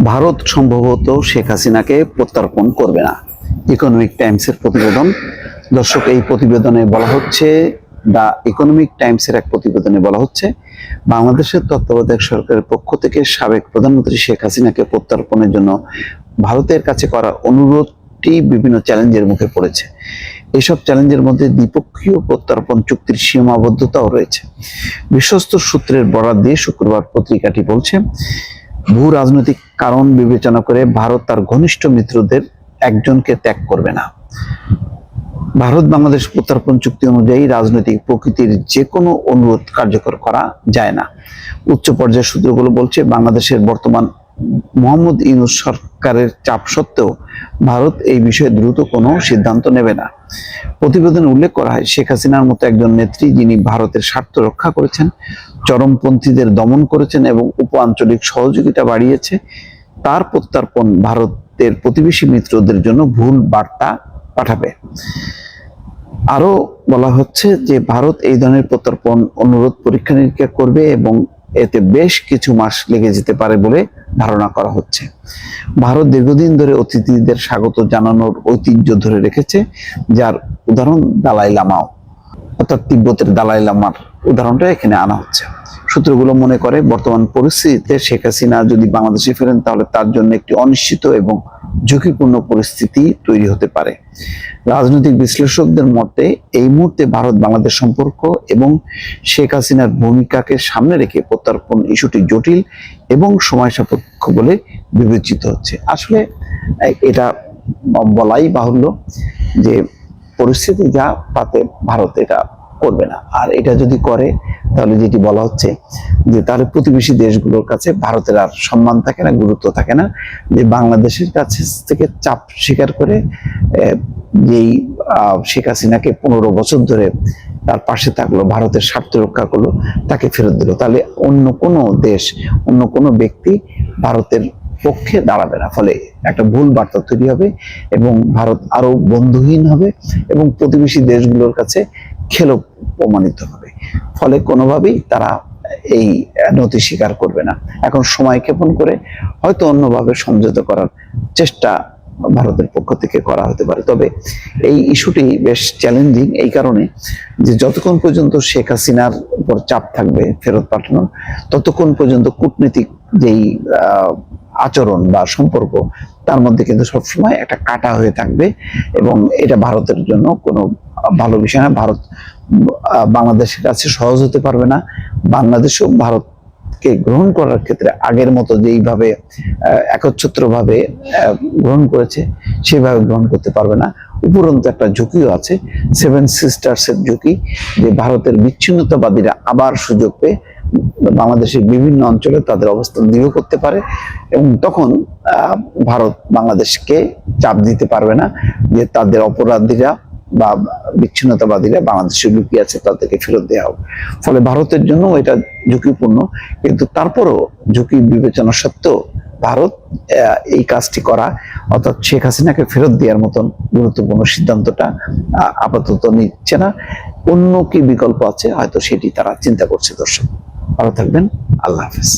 ভারত সম্ভবত শেখ হাসিনাকে প্রত্যার্পণ করবে না, ইকোনমিক টাইমসের প্রতিবেদন। দর্শক, এই প্রতিবেদনে বলা হচ্ছে, দ্য ইকোনমিক টাইমসের এক প্রতিবেদনে বলা হচ্ছে, বাংলাদেশের তত্ত্বাবধায়ক সরকারের পক্ষ থেকে সাবেক প্রধানমন্ত্রী শেখ হাসিনাকে প্রত্যার্পণের জন্য ভারতের কাছে করা অনুরোধটি বিভিন্ন চ্যালেঞ্জের মুখে পড়েছে। এইসব চ্যালেঞ্জের মধ্যে দ্বিপক্ষীয় প্রত্যার্পণ চুক্তির সীমাবদ্ধতাও রয়েছে। বিশ্বস্ত সূত্রের বরাত দিয়ে শুক্রবার পত্রিকাটি বলছে, ভূ রাজনৈতিক কারণ বিবেচনা করে ভারত তার ঘনিষ্ঠ মিত্রদের একজনকে ত্যাগ করবে না। ভারত বাংলাদেশ প্রত্যার্পণ চুক্তি অনুযায়ী রাজনৈতিক প্রকৃতির যে কোনো অনুরোধ কার্যকর করা যায় না। উচ্চ পর্যায়ের সূত্রগুলো বলছে, বাংলাদেশের বর্তমান মোহাম্মদ ইউনূস সরকারের চাপ সত্ত্বেও ভারত এই বিষয়ে দ্রুত কোনো সিদ্ধান্ত নেবে না। প্রতিবেদনে উল্লেখ করা হয়, শেখ হাসিনার মতো একজন নেত্রী, যিনি ভারতের স্বার্থ রক্ষা করেছেন, চরমপন্থীদের দমন করেছেন এবং উপ-আঞ্চলিক সহযোগিতা বাড়িয়েছে, তার প্রত্যার্পণ ভারতের প্রতিবেশী মিত্রদের জন্য ভুল বার্তা পাঠাবে। আরো বলা হচ্ছে যে ভারত এই ধরনের প্রত্যার্পণ অনুরোধ পরীক্ষা নিরীক্ষা করবে এবং এতে বেশ কিছু মাস লেগে যেতে পারে বলে ধারণা করা হচ্ছে। ভারত দীর্ঘদিন ধরে অতিথিদের স্বাগত জানানোর ঐতিহ্য ধরে রেখেছে, যার উদাহরণ দালাই লামাও, অর্থাৎ তিব্বতের দালাই লামার উদাহরণটা এখানে আনা হচ্ছে। সূত্রগুলো মনে করে, বর্তমান পরিস্থিতিতে শেখ হাসিনা যদি বাংলাদেশে ফেরেন তাহলে তার জন্য একটি অনিশ্চিত এবং ঝুঁকিপূর্ণ পরিস্থিতি তৈরি হতে পারে। রাজনৈতিক বিশ্লেষকদের মতে এই মুহূর্তে ভারত বাংলাদেশ সম্পর্ক এবং শেখ হাসিনার ভূমিকাকে সামনে রেখে প্রত্যার্পণ ইস্যুটি জটিল এবং সময় সাপেক্ষ বলে বিবেচিত হচ্ছে। আসলে এটা বলাই বাহুল্য যে পরিস্থিতি যা, তাতে ভারত এটা করবে না। আর এটা যদি করে তাহলে যেটি বলা হচ্ছে যে তার প্রতিবেশী দেশগুলোর কাছে ভারতের আর সম্মান থাকে না, গুরুত্ব থাকে না, যে বাংলাদেশের কাছে থেকে চাপ স্বীকার করে যেই শেখ হাসিনাকে 15 বছর ধরে তার পাশে থাকলো, ভারতের স্বার্থ রক্ষা করলো, তাকে ফেরত দিল, তাহলে অন্য কোনো দেশ, অন্য কোনো ব্যক্তি ভারতের পক্ষে দাঁড়াবে না। ফলে একটা ভুল বার্তা তৈরি হবে এবং ভারত আরো বন্ধুহীন হবে এবং প্রতিবেশী দেশগুলোর কাছে খেলো প্রমাণিত হবে। ফলে কোনোভাবেই তারা এই নথি স্বীকার করবে না। এখন সময় ক্ষেপণ করে হয়তো অন্যভাবে সমঝোতা করার চেষ্টা ভারতের পক্ষ থেকে করা হতে পারে। তবে এই ইস্যুটি বেশ চ্যালেঞ্জিং এই কারণে যে যতক্ষণ পর্যন্ত শেখ হাসিনার উপর চাপ থাকবে ফেরত পাঠানোর, ততক্ষণ পর্যন্ত কূটনীতিক যেই আচরণ বা সম্পর্ক, তার মধ্যে কিন্তু সবসময় একটা কাটা হয়ে থাকবে এবং এটা ভারতের জন্য কোনো ভালো বিষয় না। ভারত বাংলাদেশের কাছে সহজ হতে পারবে না। বাংলাদেশও ভারতকে গ্রহণ করার ক্ষেত্রে আগের মতো যেইভাবে একচ্ছত্রভাবে গ্রহণ করেছে সেভাবে গ্রহণ করতে পারবে না। উপরন্তু একটা ঝুঁকিও আছে, 7 সিস্টার্সের ঝুঁকি, যে ভারতের বিচ্ছিন্নতাবাদীরা আবার সুযোগ পেয়ে বাংলাদেশের বিভিন্ন অঞ্চলে তাদের অবস্থান দৃঢ় করতে পারে এবং তখন ভারত বাংলাদেশকে চাপ দিতে পারবে না যে তাদের অপরাধীরা বা বিচ্ছিন্নতাবাদীরা বাংলাদেশে লুকিয়ে আছে, তাদেরকে ফেরত দেওয়া হবে। ফলে ভারতের জন্য এটা ঝুঁকিপূর্ণ, কিন্তু তারপরও ঝুঁকি বিবেচনা সত্ত্বেও ভারত এই কাজটি করা, অর্থাৎ শেখ হাসিনাকে ফেরত দেওয়ার মতন গুরুত্বপূর্ণ সিদ্ধান্তটা আপাতত নিচ্ছে না। অন্য কি বিকল্প আছে হয়তো সেটি তারা চিন্তা করছে। দর্শক, ভালো থাকবেন। আল্লাহ হাফেজ।